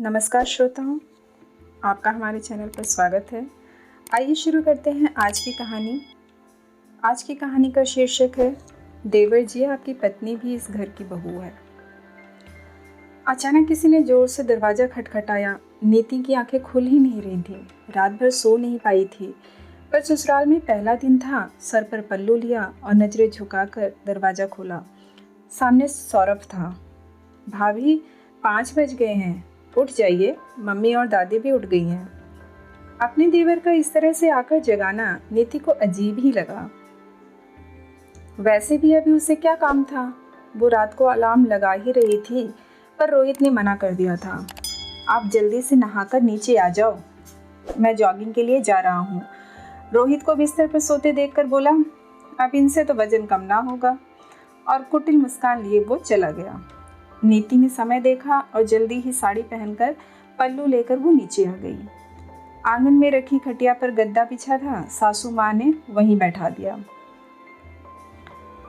नमस्कार श्रोताओं, आपका हमारे चैनल पर स्वागत है। आइए शुरू करते हैं आज की कहानी। आज की कहानी का शीर्षक है देवर जी आपकी पत्नी भी इस घर की बहू है। अचानक किसी ने जोर से दरवाज़ा खटखटाया। नीति की आंखें खुल ही नहीं रही थी। रात भर सो नहीं पाई थी, पर ससुराल में पहला दिन था। सर पर पल्लू लिया और नजरें झुकाकर दरवाज़ा खोला। सामने सौरभ था। भाभी, 5 बज गए हैं, उठ जाइए। मम्मी और दादी भी उठ गई हैं। अपने देवर का इस तरह से आकर जगाना नीति को अजीब ही लगा। वैसे भी अभी उसे क्या काम था। वो रात को अलार्म लगा ही रही थी, पर रोहित ने मना कर दिया था। आप जल्दी से नहाकर नीचे आ जाओ, मैं जॉगिंग के लिए जा रहा हूँ। रोहित को बिस्तर पर सोते देखकर बोला, अब इनसे तो वजन कम ना होगा, और कुटिल मुस्कान लिए वो चला गया। नीति ने समय देखा और जल्दी ही साड़ी पहनकर पल्लू लेकर वो नीचे आ गई। आंगन में रखी खटिया पर गद्दा बिछा था। सासू माँ ने वहीं बैठा दिया।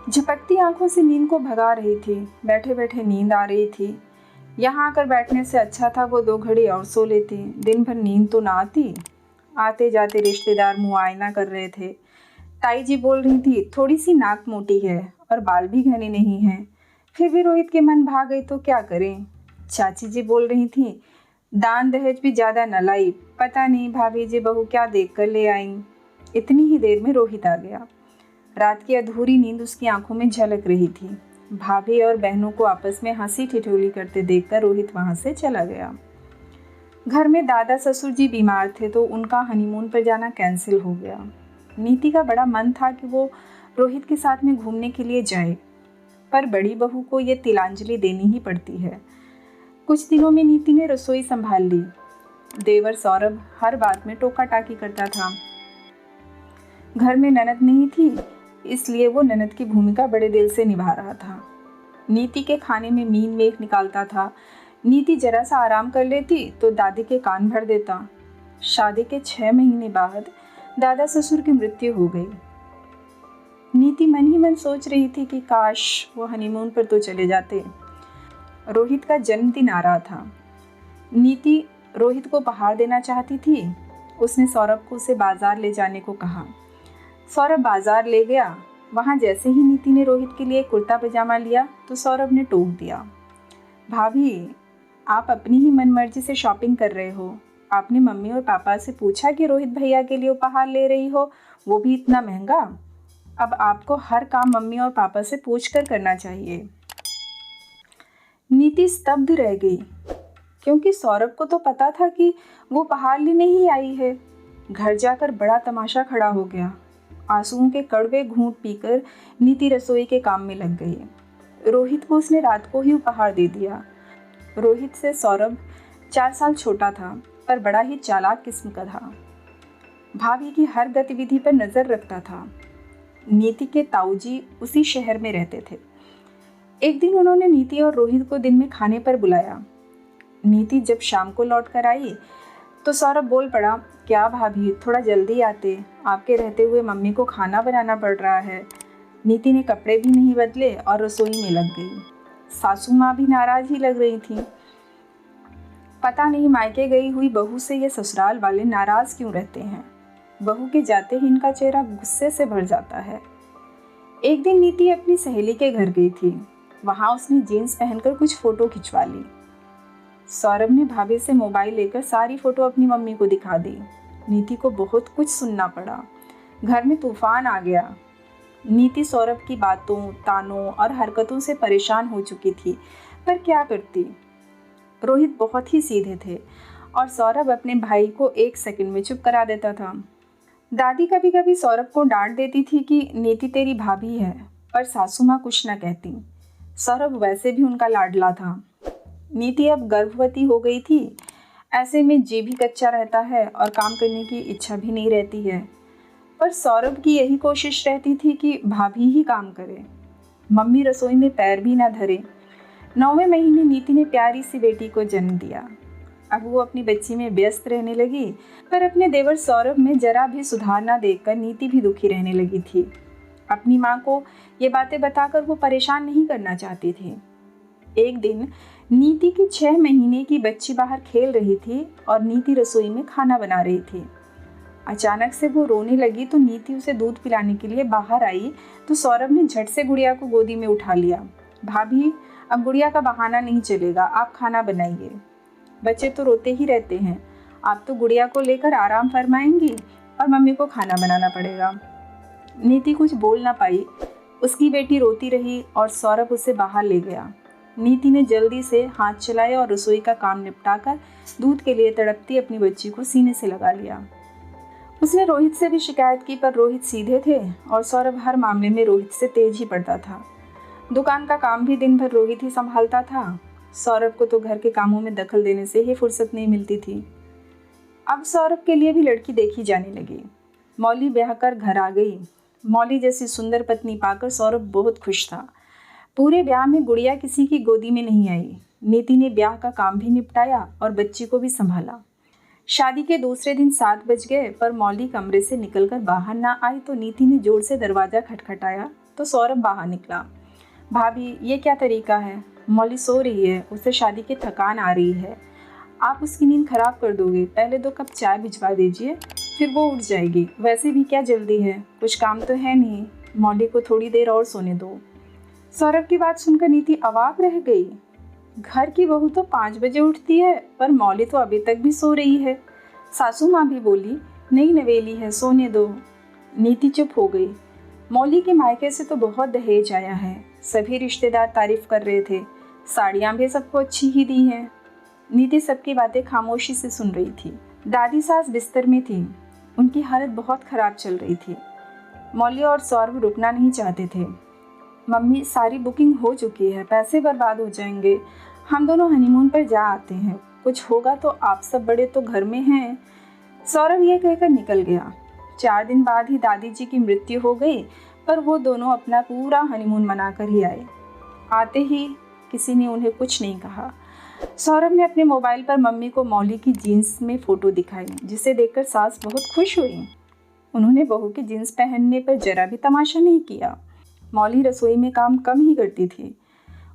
झपकती आंखों से नींद को भगा रही थी। बैठे बैठे नींद आ रही थी। यहाँ आकर बैठने से अच्छा था वो 2 घड़ी और सो लेती। दिन भर नींद तो ना आती। आते जाते रिश्तेदार मुआयना कर रहे थे। ताई जी बोल रही थी थोड़ी सी नाक मोटी है और बाल भी घने नहीं हैं। फिर भी रोहित के मन भाग गई तो क्या करें। चाची जी बोल रही थी दान दहेज भी ज़्यादा न लाई, पता नहीं भाभी जी बहू क्या देख कर ले आई। इतनी ही देर में रोहित आ गया। रात की अधूरी नींद उसकी आंखों में झलक रही थी। भाभी और बहनों को आपस में हंसी ठिठोली करते देखकर रोहित वहां से चला गया। घर में दादा ससुर जी बीमार थे तो उनका हनीमून पर जाना कैंसिल हो गया। नीति का बड़ा मन था कि वो रोहित के साथ में घूमने के लिए जाए, पर बड़ी बहू को ये तिलांजलि देनी ही पड़ती है। कुछ दिनों में नीति ने रसोई संभाल ली। देवर सौरभ हर बात में टोका टाकी करता था। घर में ननद नहीं थी, इसलिए वो ननद की भूमिका बड़े दिल से निभा रहा था। नीति के खाने में मीन मेख निकालता था। नीति जरा सा आराम कर लेती तो दादी के कान भर देता। शादी के 6 महीने बाद दादा ससुर की मृत्यु हो गई। नीति मन ही मन सोच रही थी कि काश वो हनीमून पर तो चले जाते। रोहित का जन्मदिन आ रहा था। नीति रोहित को उपहार देना चाहती थी। उसने सौरभ को उसे बाजार ले जाने को कहा। सौरभ बाजार ले गया। वहाँ जैसे ही नीति ने रोहित के लिए कुर्ता पजामा लिया तो सौरभ ने टोक दिया, भाभी, आप अपनी ही मनमर्जी से शॉपिंग कर रहे हो। आपने मम्मी और पापा से पूछा कि रोहित भैया के लिए उपहार ले रही हो, वो भी इतना महंगा। अब आपको हर काम मम्मी और पापा से पूछकर करना चाहिए। नीति स्तब्ध रह गई, क्योंकि सौरभ को तो पता था कि वो उपहार लेने ही आई है। घर जाकर बड़ा तमाशा खड़ा हो गया। आंसुओं के कड़वे घूंट पीकर नीति रसोई के काम में लग गई। रोहित को उसने रात को ही उपहार दे दिया। रोहित से सौरभ 4 साल छोटा था, पर बड़ा ही चालाक किस्म का था। भाभी की हर गतिविधि पर नजर रखता था। नीति के ताऊजी उसी शहर में रहते थे। एक दिन उन्होंने नीति और रोहित को दिन में खाने पर बुलाया। नीति जब शाम को लौट कर आई तो सौरभ बोल पड़ा, क्या भाभी, थोड़ा जल्दी आते, आपके रहते हुए मम्मी को खाना बनाना पड़ रहा है। नीति ने कपड़े भी नहीं बदले और रसोई में लग गई। सासू माँ भी नाराज ही लग रही थी। पता नहीं मायके गई हुई बहू से ये ससुराल वाले नाराज क्यों रहते हैं। बहू के जाते ही इनका चेहरा गुस्से से भर जाता है। एक दिन नीति अपनी सहेली के घर गई थी। वहाँ उसने जीन्स पहनकर कुछ फोटो खिंचवा ली। सौरभ ने भाभी से मोबाइल लेकर सारी फोटो अपनी मम्मी को दिखा दी। नीति को बहुत कुछ सुनना पड़ा। घर में तूफान आ गया। नीति सौरभ की बातों, तानों और हरकतों से परेशान हो चुकी थी, पर क्या करती। रोहित बहुत ही सीधे थे और सौरभ अपने भाई को 1 सेकंड में चुप करा देता था। दादी कभी कभी सौरभ को डांट देती थी कि नीति तेरी भाभी है, पर सासू माँ कुछ न कहती। सौरभ वैसे भी उनका लाडला था। नीति अब गर्भवती हो गई थी। ऐसे में जी भी कच्चा रहता है और काम करने की इच्छा भी नहीं रहती है, पर सौरभ की यही कोशिश रहती थी कि भाभी ही काम करे, मम्मी रसोई में पैर भी ना धरे। 9वें महीने नीति ने प्यारी सी बेटी को जन्म दिया। अब वो अपनी बच्ची में व्यस्त रहने लगी, पर अपने देवर सौरभ में जरा भी सुधार ना देखकर नीति भी दुखी रहने लगी थी। अपनी माँ को ये बातें बताकर वो परेशान नहीं करना चाहती थी। एक दिन नीति की 6 महीने की बच्ची बाहर खेल रही थी और नीति रसोई में खाना बना रही थी। अचानक से वो रोने लगी तो नीति उसे दूध पिलाने के लिए बाहर आई तो सौरभ ने झट से गुड़िया को गोदी में उठा लिया। भाभी, अब गुड़िया का बहाना नहीं चलेगा, आप खाना बनाइए। बच्चे तो रोते ही रहते हैं, आप तो गुड़िया को लेकर आराम फरमाएंगी और मम्मी को खाना बनाना पड़ेगा। नीति कुछ बोल ना पाई, उसकी बेटी रोती रही और सौरभ उसे बाहर ले गया। नीति ने जल्दी से हाथ चलाए और रसोई का काम निपटाकर दूध के लिए तड़पती अपनी बच्ची को सीने से लगा लिया। उसने रोहित से भी शिकायत की पर रोहित सीधे थे और सौरभ हर मामले में रोहित से तेज ही पड़ता था। दुकान का काम भी दिन भर रोहित ही संभालता था। सौरभ को तो घर के कामों में दखल देने से ही फुर्सत नहीं मिलती थी। अब सौरभ के लिए भी लड़की देखी जाने लगी। मौली ब्याह कर घर आ गई। मौली जैसी सुंदर पत्नी पाकर सौरभ बहुत खुश था। पूरे ब्याह में गुड़िया किसी की गोदी में नहीं आई। नीति ने ब्याह का काम भी निपटाया और बच्ची को भी संभाला। शादी के दूसरे दिन 7 बज गए पर मौली कमरे से निकलकर बाहर ना आई तो नीति ने जोर से दरवाज़ा खटखटाया तो सौरभ बाहर निकला। भाभी, ये क्या तरीका है? मौली सो रही है, उसे शादी की थकान आ रही है, आप उसकी नींद खराब कर दोगे। पहले 2 कप चाय भिजवा दीजिए, फिर वो उठ जाएगी। वैसे भी क्या जल्दी है, कुछ काम तो है नहीं, मौली को थोड़ी देर और सोने दो। सौरभ की बात सुनकर नीति अवाक रह गई। घर की बहू तो 5 बजे उठती है पर मौली तो अभी तक भी सो रही है। सासू माँ भी बोली, नई नवेली है, सोने दो। नीति चुप हो गई। मौली के मायके से तो बहुत दहेज आया है, सभी रिश्तेदार तारीफ कर रहे थे, साड़ियाँ भी सबको अच्छी ही दी हैं। नीति सबकी बातें खामोशी से सुन रही थी। दादी सास बिस्तर में थी, उनकी हालत बहुत खराब चल रही थी। मौली और सौरभ रुकना नहीं चाहते थे। मम्मी, सारी बुकिंग हो चुकी है, पैसे बर्बाद हो जाएंगे, हम दोनों हनीमून पर जा आते हैं, कुछ होगा तो आप सब बड़े तो घर में हैं। सौरभ ये कहकर निकल गया। 4 दिन बाद ही दादी जी की मृत्यु हो गई पर वो दोनों अपना पूरा हनीमून मनाकर ही आए। आते ही किसी ने उन्हें कुछ नहीं कहा। सौरभ ने अपने मोबाइल पर मम्मी को मौली की जीन्स में फ़ोटो दिखाई जिसे देखकर सास बहुत खुश हुई। उन्होंने बहू की जीन्स पहनने पर जरा भी तमाशा नहीं किया। मौली रसोई में काम कम ही करती थी।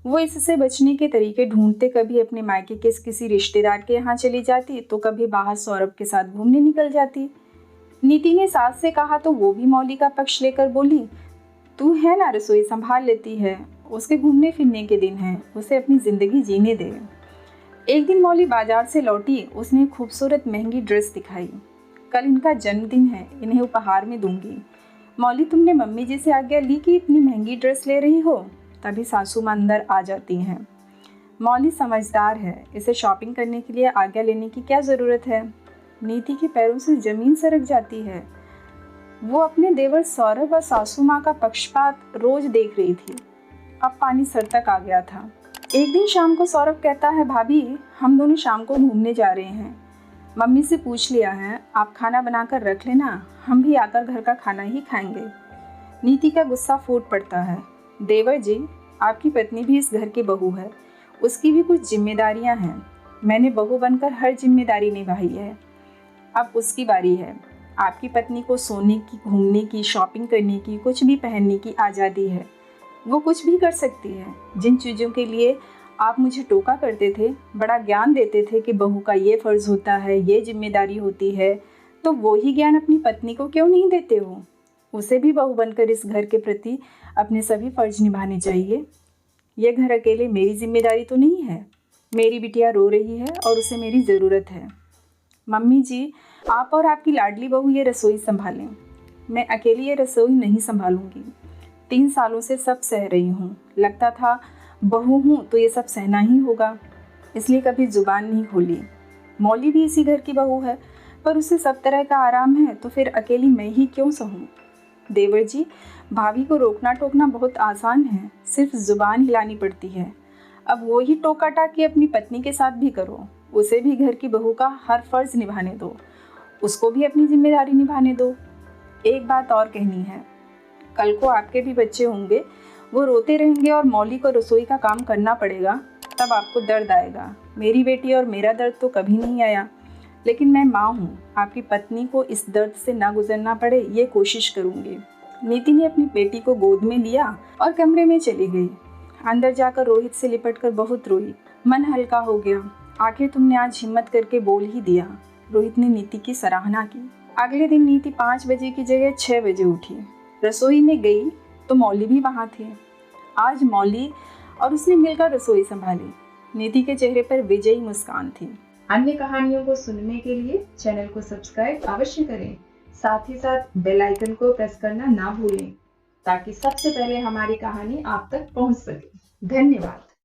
वो इससे बचने के तरीके ढूंढते कभी अपने मायके के किसी रिश्तेदार के यहाँ चली जाती तो कभी बाहर सौरभ के साथ घूमने निकल जाती। नीति ने सास से कहा तो वो भी मौली का पक्ष लेकर बोली, तू है ना, रसोई संभाल लेती है, उसके घूमने फिरने के दिन हैं, उसे अपनी ज़िंदगी जीने दे। एक दिन मौली बाजार से लौटी, उसने खूबसूरत महंगी ड्रेस दिखाई। कल इनका जन्मदिन है, इन्हें उपहार में दूंगी। मौली, तुमने मम्मी जी से आज्ञा ली कि इतनी महंगी ड्रेस ले रही हो? तभी सासू माँ अंदर आ जाती हैं। मौली समझदार है, इसे शॉपिंग करने के लिए आज्ञा लेने की क्या ज़रूरत है। नीति के पैरों से ज़मीन सरक जाती है। वो अपने देवर सौरभ और सासू माँ का पक्षपात रोज देख रही थी। अब पानी सर तक आ गया था। एक दिन शाम को सौरभ कहता है, भाभी, हम दोनों शाम को घूमने जा रहे हैं, मम्मी से पूछ लिया है, आप खाना बनाकर रख लेना, हम भी आकर घर का खाना ही खाएंगे। नीति का गुस्सा फूट पड़ता है। देवर जी, आपकी पत्नी भी इस घर की बहू है, उसकी भी कुछ जिम्मेदारियां हैं। मैंने बहू बनकर हर जिम्मेदारी निभाई है, अब उसकी बारी है। आपकी पत्नी को सोने की, घूमने की, शॉपिंग करने की, कुछ भी पहनने की आज़ादी है, वो कुछ भी कर सकती है। जिन चीज़ों के लिए आप मुझे टोका करते थे, बड़ा ज्ञान देते थे कि बहू का ये फ़र्ज़ होता है, ये जिम्मेदारी होती है, तो वो ही ज्ञान अपनी पत्नी को क्यों नहीं देते हो? उसे भी बहू बनकर इस घर के प्रति अपने सभी फ़र्ज निभाने चाहिए। ये घर अकेले मेरी जिम्मेदारी तो नहीं है। मेरी बिटिया रो रही है और उसे मेरी ज़रूरत है। मम्मी जी, आप और आपकी लाडली बहू ये रसोई संभालें, मैं अकेली ये रसोई नहीं संभालूंगी। 3 सालों से सब सह रही हूँ, लगता था बहू हूँ तो ये सब सहना ही होगा, इसलिए कभी ज़ुबान नहीं खोली। मौली भी इसी घर की बहू है पर उसे सब तरह का आराम है, तो फिर अकेली मैं ही क्यों सहूँ? देवर जी, भाभी को रोकना टोकना बहुत आसान है, सिर्फ ज़ुबान हिलानी पड़ती है। अब वो ही टोका टाकी अपनी पत्नी के साथ भी करो, उसे भी घर की बहू का हर फर्ज निभाने दो, उसको भी अपनी जिम्मेदारी निभाने दो। एक बात और कहनी है, कल को आपके भी बच्चे होंगे, वो रोते रहेंगे और मौली को रसोई का काम करना पड़ेगा, तब आपको दर्द आएगा। मेरी बेटी और मेरा दर्द तो कभी नहीं आया, लेकिन मैं माँ हूँ, आपकी पत्नी को इस दर्द से ना गुजरना पड़े ये कोशिश करूँगी। नीति ने अपनी बेटी को गोद में लिया और कमरे में चली गई। अंदर जाकर रोहित से लिपटकर बहुत रोई। मन हल्का हो गया। आखिर तुमने आज हिम्मत करके बोल ही दिया। रोहित ने नीति की सराहना की। अगले दिन नीति 5 बजे की जगह 6 बजे उठी। रसोई में गई तो मौली भी वहाँ थी। आज मौली और उसने मिलकर रसोई संभाली। नीति के चेहरे पर विजयी मुस्कान थी। अन्य कहानियों को सुनने के लिए चैनल को सब्सक्राइब अवश्य करें। साथ ही साथ बेल आइकन को प्रेस करना ना भूलें ताकि सबसे पहले हमारी कहानी आप तक पहुंच सके। धन्यवाद।